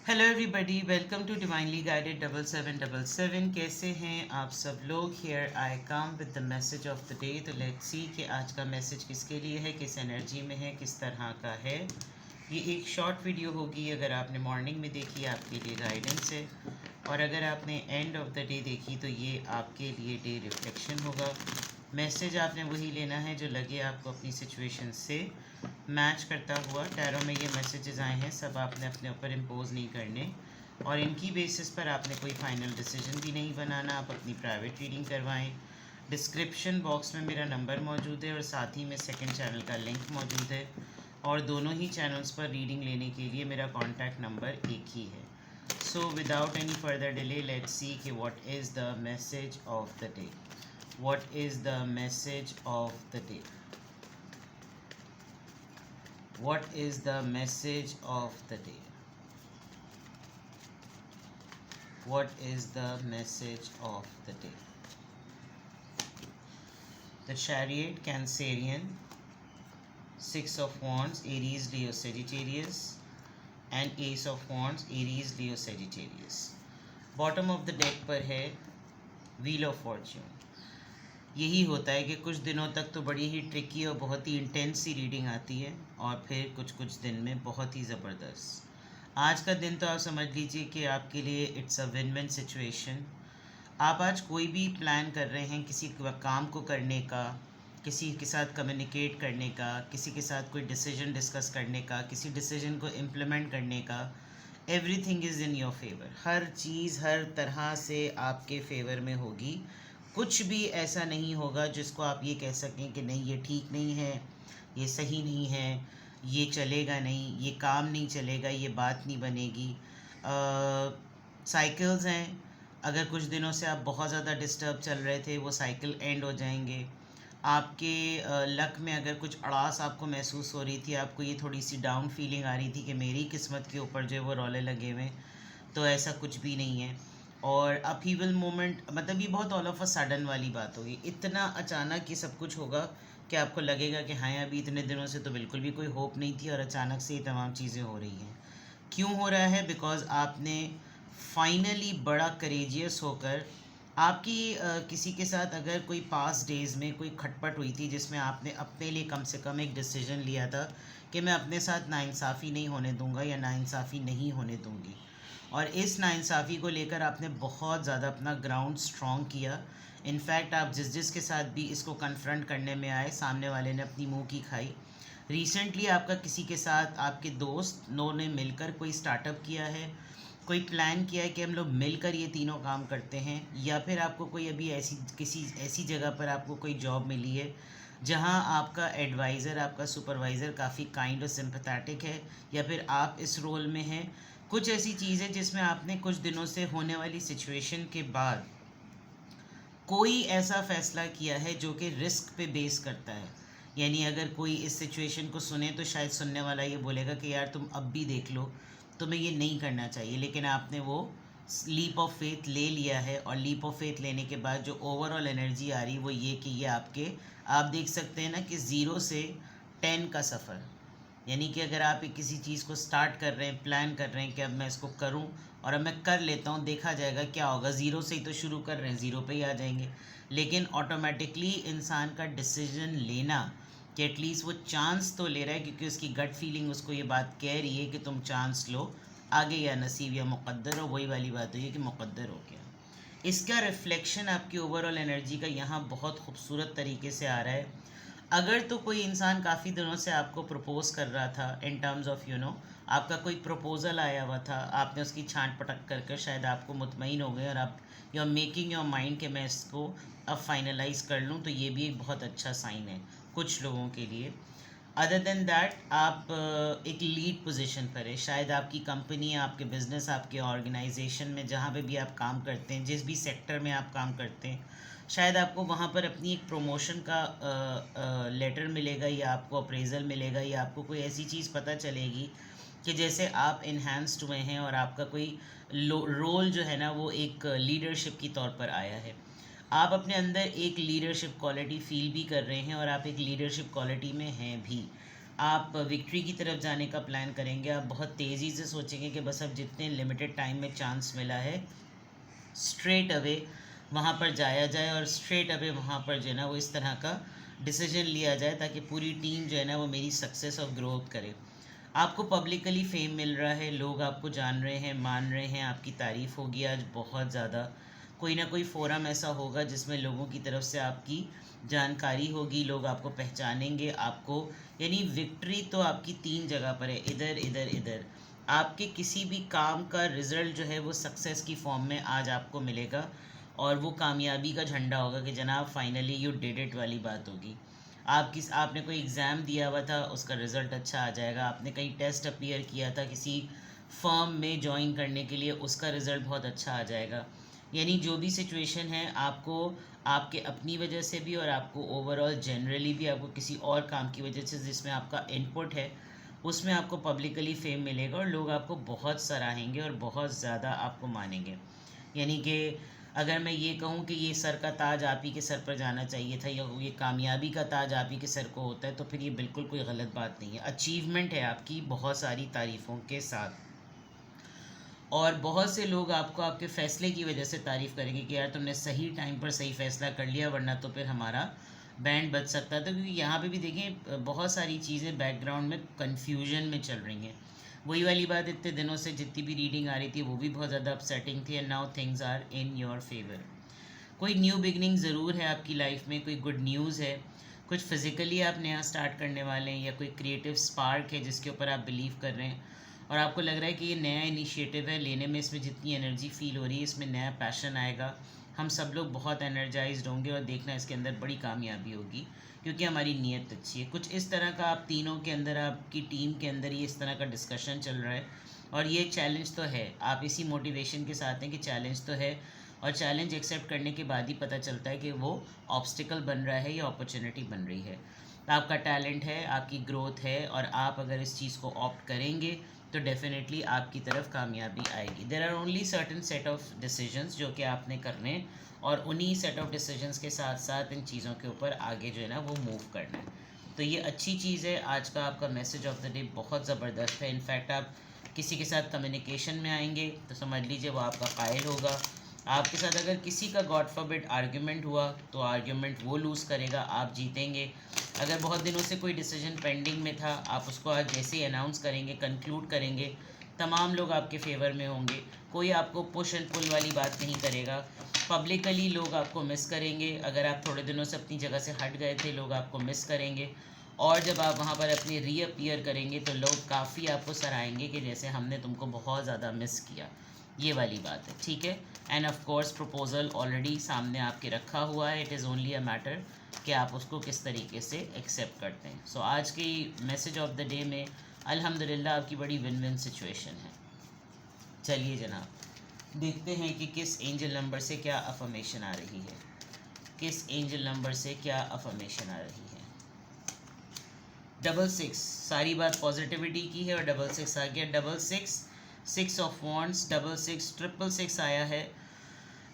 Hello everybody, welcome to divinely guided 7777। कैसे हैं आप सब लोग। Here I come with the message of the day. तो लेट्स सी कि आज का मैसेज किसके लिए है, किस एनर्जी में है, किस तरह का है। ये एक शॉर्ट वीडियो होगी। अगर आपने मॉर्निंग में देखी आपके लिए गाइडेंस है, और अगर आपने एंड ऑफ द डे देखी तो ये आपके लिए डे रिफ्लेक्शन होगा। मैसेज आपने वही लेना है जो लगे आपको अपनी सिचुएशन से मैच करता हुआ। टैरो में ये मैसेजेस आए हैं, सब आपने अपने ऊपर इम्पोज नहीं करने, और इनकी बेसिस पर आपने कोई फाइनल डिसीजन भी नहीं बनाना। आप अपनी प्राइवेट रीडिंग करवाएं। डिस्क्रिप्शन बॉक्स में मेरा नंबर मौजूद है और साथ ही में सेकंड चैनल का लिंक मौजूद है, और दोनों ही चैनल्स पर रीडिंग लेने के लिए मेरा कॉन्टैक्ट नंबर एक ही है। So without any further delay let's see कि what is the message of the day. What is the message of the day? What is the message of the day? What is the message of the day? The Chariot, Cancerian, Six of Wands, Aries, Leo, Sagittarius, and Ace of Wands, Aries, Leo, Sagittarius. Bottom of the deck पर है Wheel of Fortune. यही होता है कि कुछ दिनों तक तो बड़ी ही ट्रिकी और बहुत ही इंटेंस सी रीडिंग आती है, और फिर कुछ कुछ दिन में बहुत ही ज़बरदस्त। आज का दिन तो आप समझ लीजिए कि आपके लिए it's a win win situation. आप आज कोई भी प्लान कर रहे हैं किसी काम को करने का, किसी के साथ कम्युनिकेट करने का, किसी के साथ कोई डिसीजन डिस्कस करने का, किसी डिसीजन को इम्प्लीमेंट करने का, everything is in your favour. हर चीज़ हर तरह से आपके फेवर में होगी। कुछ भी ऐसा नहीं होगा जिसको आप ये कह सकें कि नहीं ये ठीक नहीं है, ये सही नहीं है, ये चलेगा नहीं, ये काम नहीं चलेगा, ये बात नहीं बनेगी। साइकिल्स हैं। अगर कुछ दिनों से आप बहुत ज़्यादा डिस्टर्ब चल रहे थे, वो साइकिल एंड हो जाएंगे। आपके लक में अगर कुछ अड़ास आपको महसूस हो रही थी, आपको ये थोड़ी सी डाउन फीलिंग आ रही थी कि मेरी किस्मत के ऊपर जो है वो रौले लगे हुए, तो ऐसा कुछ भी नहीं है। और अपहीवल मोमेंट मतलब ये बहुत ऑल ऑफ अ सडन वाली बात होगी। इतना अचानक ये सब कुछ होगा कि आपको लगेगा कि हाँ, अभी इतने दिनों से तो बिल्कुल भी कोई होप नहीं थी, और अचानक से ये तमाम चीज़ें हो रही हैं। क्यों हो रहा है? बिकॉज़ आपने फाइनली बड़ा करेजियस होकर आपकी किसी के साथ अगर कोई पास्ट डेज़ में कोई खटपट हुई थी जिसमें आपने अपने लिए कम से कम एक डिसीजन लिया था कि मैं अपने साथ नाइंसाफ़ी नहीं होने दूंगा या नाइंसाफ़ी नहीं होने दूंगी, और इस नाइंसाफ़ी को लेकर आपने बहुत ज़्यादा अपना ग्राउंड स्ट्रॉन्ग किया। इनफैक्ट आप जिस जिस के साथ भी इसको कन्फ्रंट करने में आए, सामने वाले ने अपनी मुंह की खाई। रिसेंटली आपका किसी के साथ आपके दोस्तों ने मिलकर कोई स्टार्टअप किया है, कोई प्लान किया है कि हम लोग मिलकर ये तीनों काम करते हैं, या फिर आपको कोई अभी ऐसी किसी ऐसी जगह पर आपको कोई जॉब मिली है जहां आपका एडवाइज़र, आपका सुपरवाइज़र काफ़ी काइंड और सिंपैथेटिक है, या फिर आप इस रोल में हैं। कुछ ऐसी चीज़ है जिसमें आपने कुछ दिनों से होने वाली सिचुएशन के बाद कोई ऐसा फ़ैसला किया है जो कि रिस्क पे बेस करता है। यानी अगर कोई इस सिचुएशन को सुने तो शायद सुनने वाला ये बोलेगा कि यार तुम अब भी देख लो, तुम्हें ये नहीं करना चाहिए, लेकिन आपने वो लीप ऑफ फेथ ले लिया है। और लीप ऑफ फेथ लेने के बाद जो ओवरऑल एनर्जी आ रही वो ये कि ये आपके, आप देख सकते हैं ना कि 0 से 10 का सफ़र। यानी कि अगर आप एक किसी चीज़ को स्टार्ट कर रहे हैं, प्लान कर रहे हैं कि अब मैं इसको करूं और अब मैं कर लेता हूं, देखा जाएगा क्या होगा। ज़ीरो से ही तो शुरू कर रहे हैं, ज़ीरो पे ही आ जाएंगे। लेकिन ऑटोमेटिकली इंसान का डिसीजन लेना कि एटलीस्ट वो चांस तो ले रहा है, क्योंकि उसकी गट फीलिंग उसको ये बात कह रही है कि तुम चांस लो, आगे या नसीब या मुक़द्दर हो, वही वाली बात हुई है कि मुक़द्दर हो गया। इसका रिफ्लेक्शन आपकी ओवरऑल एनर्जी का यहाँ बहुत खूबसूरत तरीके से आ रहा है। अगर तो कोई इंसान काफ़ी दिनों से आपको प्रपोज कर रहा था इन टर्म्स ऑफ आपका कोई प्रपोज़ल आया हुआ था, आपने उसकी छांट पटक कर शायद आपको मुतमईन हो गए और आप you are making your mind कि मैं इसको अब फाइनलाइज़ कर लूँ, तो ये भी एक बहुत अच्छा साइन है कुछ लोगों के लिए। अदर देन दैट आप एक लीड पोजीशन पर है। शायद आपकी कंपनी, आपके बिज़नेस, आपके ऑर्गेनाइजेशन में जहाँ पे भी आप काम करते हैं, जिस भी सेक्टर में आप काम करते हैं, शायद आपको वहाँ पर अपनी एक प्रमोशन का लेटर मिलेगा, या आपको अप्रेज़ल मिलेगा, या आपको कोई ऐसी चीज़ पता चलेगी कि जैसे आप इन्हांस्ड हुए हैं और आपका कोई रोल जो है ना वो एक लीडरशिप की तौर पर आया है। आप अपने अंदर एक लीडरशिप क्वालिटी फील भी कर रहे हैं, और आप एक लीडरशिप क्वालिटी में हैं भी। आप विक्ट्री की तरफ जाने का प्लान करेंगे। आप बहुत तेज़ी से सोचेंगे कि बस अब जितने लिमिटेड टाइम में चांस मिला है स्ट्रेट अवे वहाँ पर जाया जाए और स्ट्रेट अवे वहाँ पर जो है ना वो इस तरह का डिसीजन लिया जाए ताकि पूरी टीम जो है ना वो मेरी सक्सेस और ग्रोथ करे। आपको पब्लिकली फेम मिल रहा है, लोग आपको जान रहे हैं, मान रहे हैं, आपकी तारीफ़ होगी आज बहुत ज़्यादा। कोई ना कोई फोरम ऐसा होगा जिसमें लोगों की तरफ से आपकी जानकारी होगी, लोग आपको पहचानेंगे आपको। यानी विक्ट्री तो आपकी 3 जगह पर है, इधर इधर इधर। आपके किसी भी काम का रिज़ल्ट जो है वो सक्सेस की फॉर्म में आज आपको मिलेगा और वो कामयाबी का झंडा होगा कि जनाब फाइनली यू डिड इट वाली बात होगी। आपने कोई एग्ज़ाम दिया हुआ था, उसका रिज़ल्ट अच्छा आ जाएगा। आपने कहीं टेस्ट अपीयर किया था किसी फर्म में ज्वाइन करने के लिए, उसका रिज़ल्ट बहुत अच्छा आ जाएगा। यानी जो भी सिचुएशन है आपको आपके अपनी वजह से भी और आपको ओवरऑल जनरली भी आपको किसी और काम की वजह से जिसमें आपका इनपुट है उसमें आपको पब्लिकली फेम मिलेगा और लोग आपको बहुत सराहेंगे और बहुत ज़्यादा आपको मानेंगे। यानी कि अगर मैं ये कहूँ कि ये सर का ताज आप ही के सर पर जाना चाहिए था या ये कामयाबी का ताज आप ही के सर को होता है तो फिर ये बिल्कुल कोई गलत बात नहीं है। अचीवमेंट है आपकी बहुत सारी तारीफ़ों के साथ और बहुत से लोग आपको आपके फ़ैसले की वजह से तारीफ़ करेंगे कि यार तुमने सही टाइम पर सही फ़ैसला कर लिया वरना तो फिर हमारा बैंड बच सकता था। क्योंकि यहाँ पे भी देखें बहुत सारी चीज़ें बैकग्राउंड में कन्फ्यूजन में चल रही हैं। वही वाली बात, इतने दिनों से जितनी भी रीडिंग आ रही थी वो भी बहुत ज़्यादा अपसेटिंग थी and now things are in your favour. कोई न्यू बिगनिंग ज़रूर है आपकी लाइफ में, कोई गुड न्यूज़ है, कुछ फिज़िकली आप नया स्टार्ट करने वाले हैं या कोई क्रिएटिव स्पार्क है जिसके ऊपर आप बिलीव कर रहे हैं और आपको लग रहा है कि ये नया इनिशिएटिव है, लेने में इसमें जितनी एनर्जी फील हो रही है इसमें नया पैशन आएगा, हम सब लोग बहुत एनर्जाइज्ड होंगे और देखना इसके अंदर बड़ी कामयाबी होगी क्योंकि हमारी नीयत अच्छी है। कुछ इस तरह का आप तीनों के अंदर, आपकी टीम के अंदर ये इस तरह का डिस्कशन चल रहा है और ये चैलेंज तो है। आप इसी मोटिवेशन के साथ हैं कि चैलेंज तो है और चैलेंज एक्सेप्ट करने के बाद ही पता चलता है कि वो ऑब्स्टिकल बन रहा है या अपॉर्चुनिटी बन रही है। आपका टैलेंट है, आपकी ग्रोथ है और आप अगर इस चीज़ को ऑप्ट करेंगे तो डेफिनेटली आपकी तरफ कामयाबी आएगी। There are only certain set of decisions जो कि आपने करने और उन्हीं सेट ऑफ डिसीजंस के साथ साथ इन चीज़ों के ऊपर आगे जो है ना वो मूव करना है। तो ये अच्छी चीज़ है। आज का आपका मैसेज ऑफ द डे बहुत ज़बरदस्त है। इनफैक्ट आप किसी के साथ कम्युनिकेशन में आएंगे तो समझ लीजिए वो आपका कायल होगा। आपके साथ अगर किसी का गॉड फॉरबिड आर्ग्यूमेंट हुआ तो आर्ग्यूमेंट वो लूज़ करेगा, आप जीतेंगे। अगर बहुत दिनों से कोई डिसीजन पेंडिंग में था, आप उसको आज जैसे ही अनाउंस करेंगे, कंक्लूड करेंगे, तमाम लोग आपके फेवर में होंगे। कोई आपको पुश एंड पुल वाली बात नहीं करेगा। पब्लिकली लोग आपको मिस करेंगे। अगर आप थोड़े दिनों से अपनी जगह से हट गए थे, लोग आपको मिस करेंगे और जब आप वहाँ पर अपनी रीअपीयर करेंगे तो लोग काफ़ी आपको सराहेंगे कि जैसे हमने तुमको बहुत ज़्यादा मिस किया। ये वाली बात है, ठीक है। End of course proposal already सामने आपके रखा हुआ है। It is only a matter कि आप उसको किस तरीके से एक्सेप्ट करते हैं। सो आज की मैसेज ऑफ द डे में अल्हम्दुलिल्लाह आपकी बड़ी विन विन सिचुएशन है। चलिए जनाब देखते हैं कि किस एंजल नंबर से क्या अफर्मेशन आ रही है, किस एंजल नंबर से क्या अफर्मेशन आ रही है। 66, सारी बात पॉजिटिविटी की है और 66 आ गया। 66, 6 ऑफ वॉन्ड्स, 66, 666 आया है।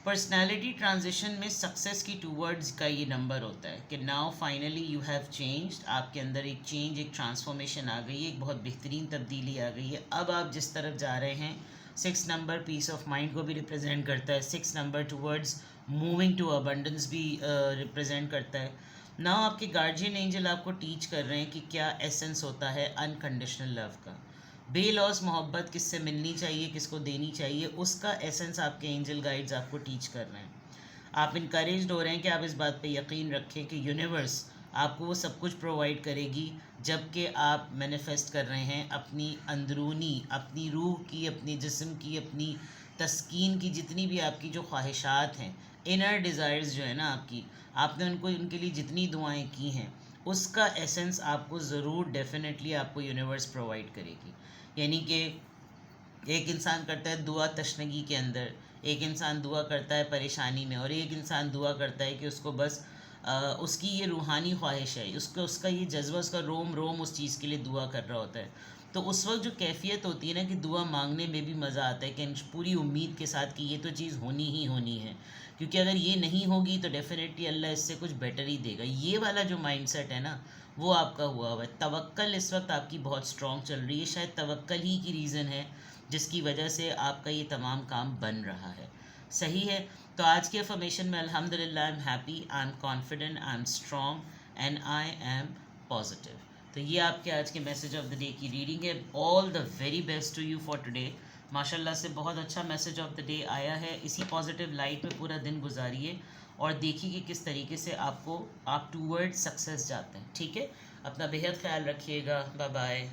पर्सनैलिटी ट्रांजिशन में सक्सेस की टूवर्ड्स का ये नंबर होता है कि now finally you have changed. आपके अंदर एक चेंज, एक ट्रांसफॉर्मेशन आ गई है, एक बहुत बेहतरीन तब्दीली आ गई है। अब आप जिस तरफ जा रहे हैं, 6 नंबर पीस ऑफ माइंड को भी रिप्रेजेंट करता है। 6 number towards moving to abundance भी रिप्रेजेंट करता है। नाउ आपके गार्जियन एंजल आपको टीच कर रहे हैं कि क्या एसेंस होता है अनकंडीशनल लव का। बेलॉस मोहब्बत किससे मिलनी चाहिए, किसको देनी चाहिए, उसका एसेंस आपके एंजल गाइड्स आपको टीच कर रहे हैं। आप इनकरेज्ड हो रहे हैं कि आप इस बात पे यकीन रखें कि यूनिवर्स आपको वो सब कुछ प्रोवाइड करेगी जबकि आप मैनिफेस्ट कर रहे हैं अपनी अंदरूनी, अपनी रूह की, अपनी जिस्म की, अपनी तस्कीन की, जितनी भी आपकी जो ख्वाहिशात हैं, इनर डिज़ायर्स जो है ना आपकी, आपने उनको, उनके लिए जितनी दुआएं की हैं उसका एसेंस आपको ज़रूर डेफिनेटली आपको यूनिवर्स प्रोवाइड करेगी। यानी कि एक इंसान करता है दुआ तशनगी के अंदर, एक इंसान दुआ करता है परेशानी में और एक इंसान दुआ करता है कि उसको बस उसकी ये रूहानी ख्वाहिश है, उसका ये जज्बा, उसका रोम रोम उस चीज़ के लिए दुआ कर रहा होता है। तो उस वक्त जो कैफियत होती है ना कि दुआ मांगने में भी मज़ा आता है कि पूरी उम्मीद के साथ कि ये तो चीज़ होनी ही होनी है, क्योंकि अगर ये नहीं होगी तो डेफिनेटली अल्लाह इससे कुछ बेटर ही देगा। ये वाला जो माइंडसेट है ना वो आपका हुआ है। तवक्कल इस वक्त आपकी बहुत स्ट्रॉन्ग चल रही है, शायद तवक्कल ही की रीज़न है जिसकी वजह से आपका ये तमाम काम बन रहा है। सही है। तो आज के अफर्मेशन में अल्हम्दुलिल्लाह I am happy, I am confident, I am strong and I am positive. तो ये आपके आज के मैसेज ऑफ द डे की रीडिंग है। All the very best to you for today. माशाल्लाह से बहुत अच्छा मैसेज ऑफ द डे आया है। इसी पॉजिटिव लाइट में पूरा दिन गुजारिए और देखिए कि किस तरीके से आप टूवर्ड सक्सेस जाते हैं। ठीक है, अपना बेहद ख्याल रखिएगा। Bye bye.